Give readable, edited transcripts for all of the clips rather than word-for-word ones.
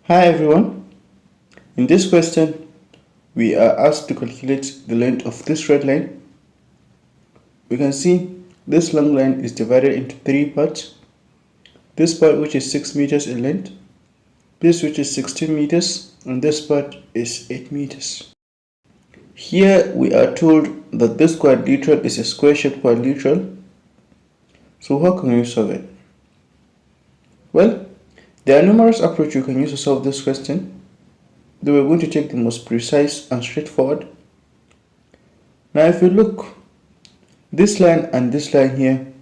Hi everyone, in this question we are asked to calculate the length of this straight line. We can see this long line is divided into three parts. This part which is 6 meters in length, this which is 16 meters, and this part is 8 meters. Here we are told that this quadrilateral is a square-shaped quadrilateral. So how can we solve it? Well, there are numerous approaches you can use to solve this question. Though we're going to take the most precise and straightforward. Now if you look, this line and this line here,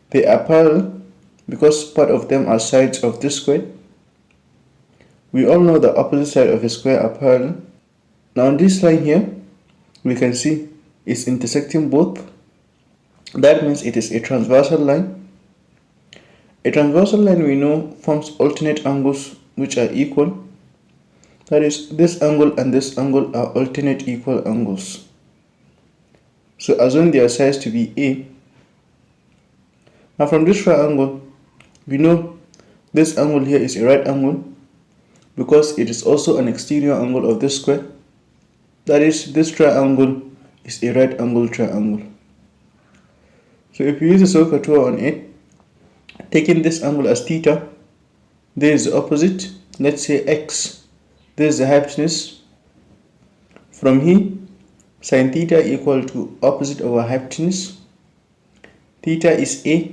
they are parallel because part of them are sides of this square. We all know the opposite side of a square are parallel. Now on this line here, we can see it's intersecting both. That means it is a transversal line. A transversal line we know forms alternate angles which are equal. That is, this angle and this angle are alternate equal angles. So assume their size to be A. Now from this triangle, we know this angle here is a right angle because it is also an exterior angle of this square. That is, this triangle is a right angle triangle. So if you use a circle tool on it, taking this angle as theta, there is the opposite, let's say x. This is the hypotenuse. From here, sine theta equal to opposite over hypotenuse. Theta is A,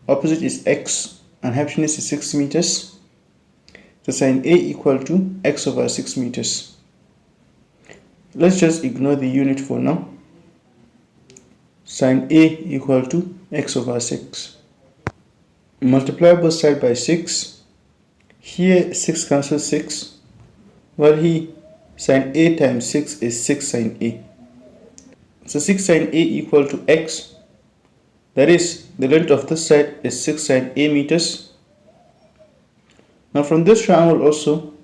opposite is x, and hypotenuse is 6 meters. So sine A equal to x over 6 meters. Let's just ignore the unit for now. Sine A equal to x over 6. Multiply both sides by 6. Here 6 cancels 6. Well, here sine A times 6 is 6 sine A. So 6 sine A equal to x. That is, the length of this side is 6 sine A meters. Now from this triangle also,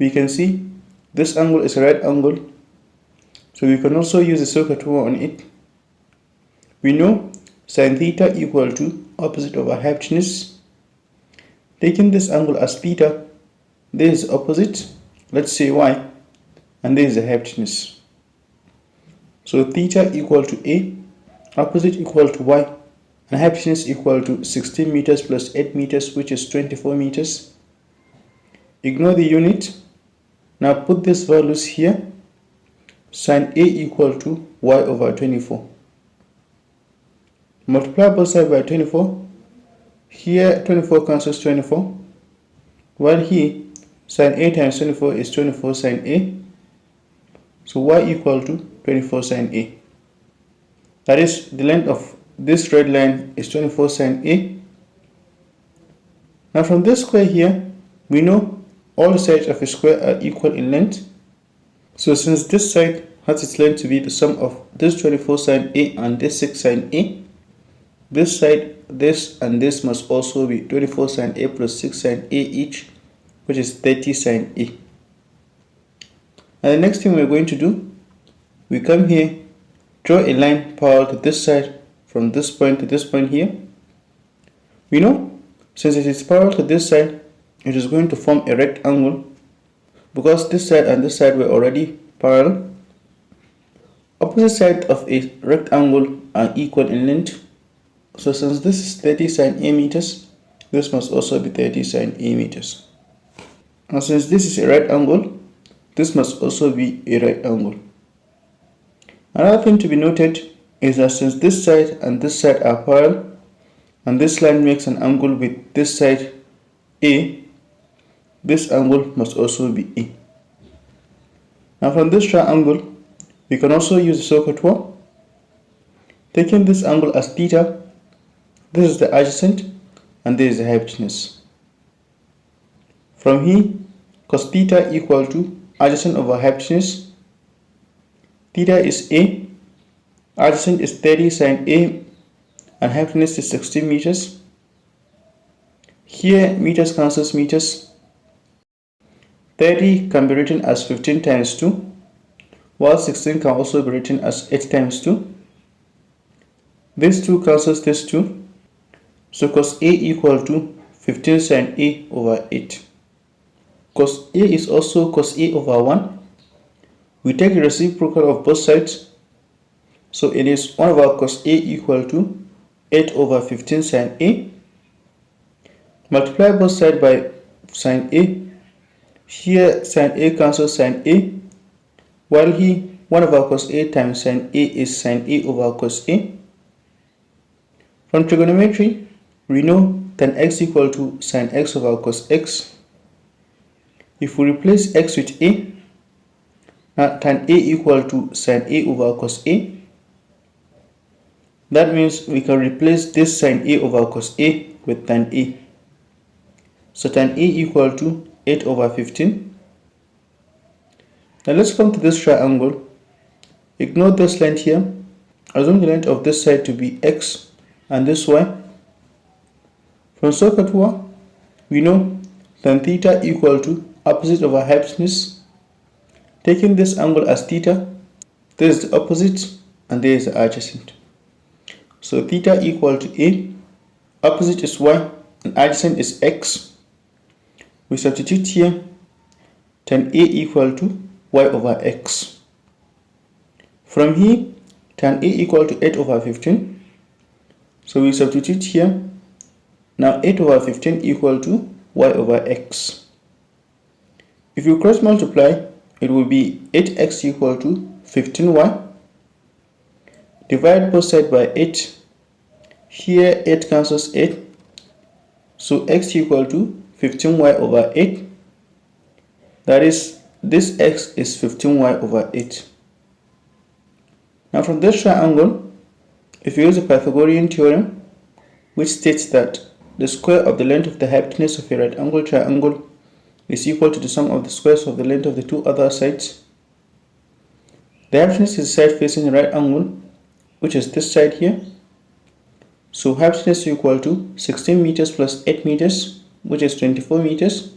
we can see this angle is a right angle. So we can also use the circle tool on it. We know sine theta equal to opposite over hypotenuse. Taking this angle as theta, there is opposite. Let's say y, and there is the hypotenuse. So theta equal to A, opposite equal to y, and hypotenuse equal to 16 meters plus 8 meters, which is 24 meters. Ignore the unit. Now put these values here. Sine A equal to y over 24. Multiply both sides by 24. Here 24 cancels 24. While here sine A times 24 is 24 sine A. So y equal to 24 sine A. That is, the length of this straight line is 24 sine A. Now from this square here, we know all sides of a square are equal in length. So since this side has its length to be the sum of this 24 sine A and this 6 sine A, this side, this and this must also be 24 sine A plus 6 sine A each, which is 30 sine A. And the next thing we're going to do, we come here, draw a line parallel to this side from this point to this point here. We know, since it is parallel to this side, it is going to form a rectangle because this side and this side were already parallel. Opposite sides of a rectangle are equal in length. So since this is 30 sine A meters, this must also be 30 sine A meters. And since this is a right angle, this must also be a right angle. Another thing to be noted is that since this side and this side are parallel, and this line makes an angle with this side A, this angle must also be A. Now from this triangle, we can also use the circle tool. Taking this angle as theta, this is the adjacent and this is the hypotenuse. From here, cos theta equal to adjacent over hypotenuse. Theta is A, adjacent is 30 sine A, and hypotenuse is 16 meters. Here meters cancels meters. 30 can be written as 15 times 2, while 16 can also be written as 8 times 2. This 2 cancels this 2. So cos A equal to 15 sine A over 8. Cos A is also cos A over 1. We take the reciprocal of both sides. So it is 1 over cos A equal to 8 over 15 sin A. Multiply both sides by sin A. Here sin A cancels sin A. While here 1 over cos A times sin A is sin A over cos A. From trigonometry, we know tan x equal to sin x over cos x. If we replace x with A, now tan A equal to sin A over cos A. That means we can replace this sin A over cos A with tan A. So tan A equal to 8 over 15. Now let's come to this triangle. Ignore this length here. Assume the length of this side to be x and this y. From SOHCAHTOA, we know tan theta equal to opposite over hypotenuse. Taking this angle as theta, this is the opposite and there is the adjacent. So theta equal to A, opposite is y and adjacent is x. We substitute here tan A equal to y over x. From here, tan A equal to 8 over 15. So we substitute here. Now 8 over 15 equal to y over x. If you cross multiply, it will be 8x equal to 15y. Divide both sides by 8. Here 8 cancels 8. So x equal to 15y over 8. That is, this x is 15y over 8. Now from this triangle, if you use the Pythagorean theorem, which states that the square of the length of the hypotenuse of a right angle triangle is equal to the sum of the squares of the length of the two other sides. The hypotenuse is the side facing the right angle, which is this side here. So hypotenuse is equal to 16 meters plus 8 meters, which is 24 meters.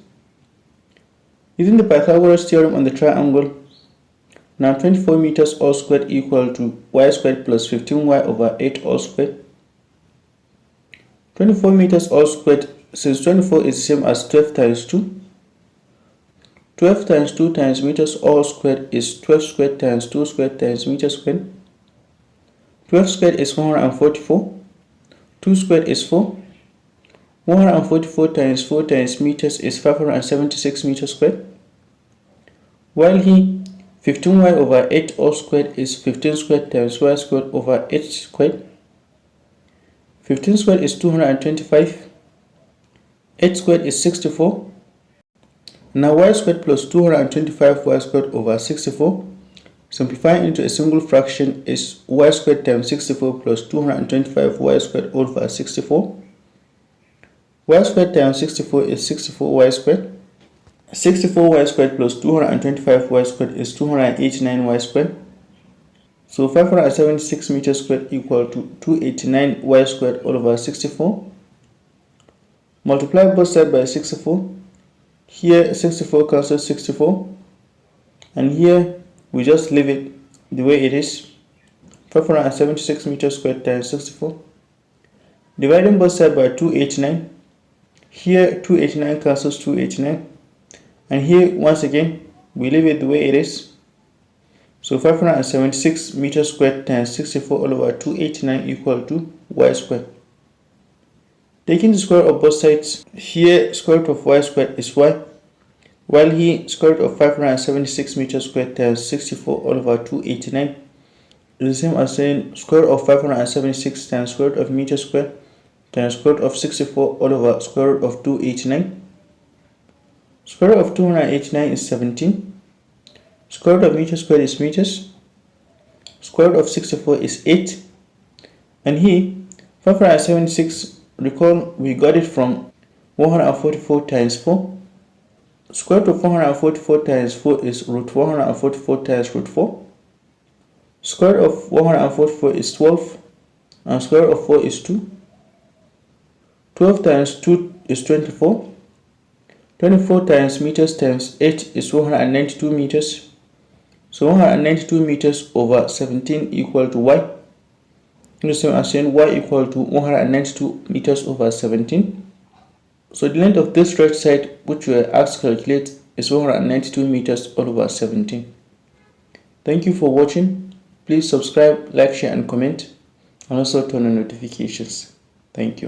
Using the Pythagoras theorem on the triangle, now 24 meters all squared equal to y squared plus 15y over 8 all squared. 24 meters all squared, since 24 is the same as 12 times 2. 12 times 2 times meters all squared is 12 squared times 2 squared times meter squared. 12 squared is 144. 2 squared is 4. 144 times 4 times meters is 576 meters squared. While here, 15y over 8 all squared is 15 squared times y squared over 8 squared. 15 squared is 225. 8 squared is 64. Now y squared plus 225 y squared over 64. Simplifying into a single fraction is y squared times 64 plus 225 y squared over 64. Y squared times 64 is 64y squared. 64y squared plus 225y squared is 289y squared. So 576 meters squared equal to 289y squared all over 64. Multiply both sides by 64. Here 64 cancels 64. And here we just leave it the way it is. 576 meters squared times 64. Dividing both sides by 289. Here 289 cancels 289. And here once again we leave it the way it is. So 576 meters squared times 64 all over 289 equal to y squared. Taking the square of both sides, here square root of y squared is y, while here square root of 576 meters squared times 64 all over 289 is the same as saying square root of 576 times square root of meter squared times square root of 64 all over square root of 289. Square root of 289 is 17. Square root of meter squared is meters. Square root of 64 is 8. And here 576, recall we got it from 144 times 4. Square root of 444 times 4 is root 144 times root 4. Square root of 144 is 12. And square root of 4 is 2. 12 times 2 is 24. 24 times meters times 8 is 192 meters. So 192 meters over 17 equal to y. In the same as saying y equal to 192 meters over 17. So the length of this right side which we are asked to calculate is 192 meters all over 17. Thank you for watching. Please subscribe, like, share and comment, and also turn on notifications. Thank you.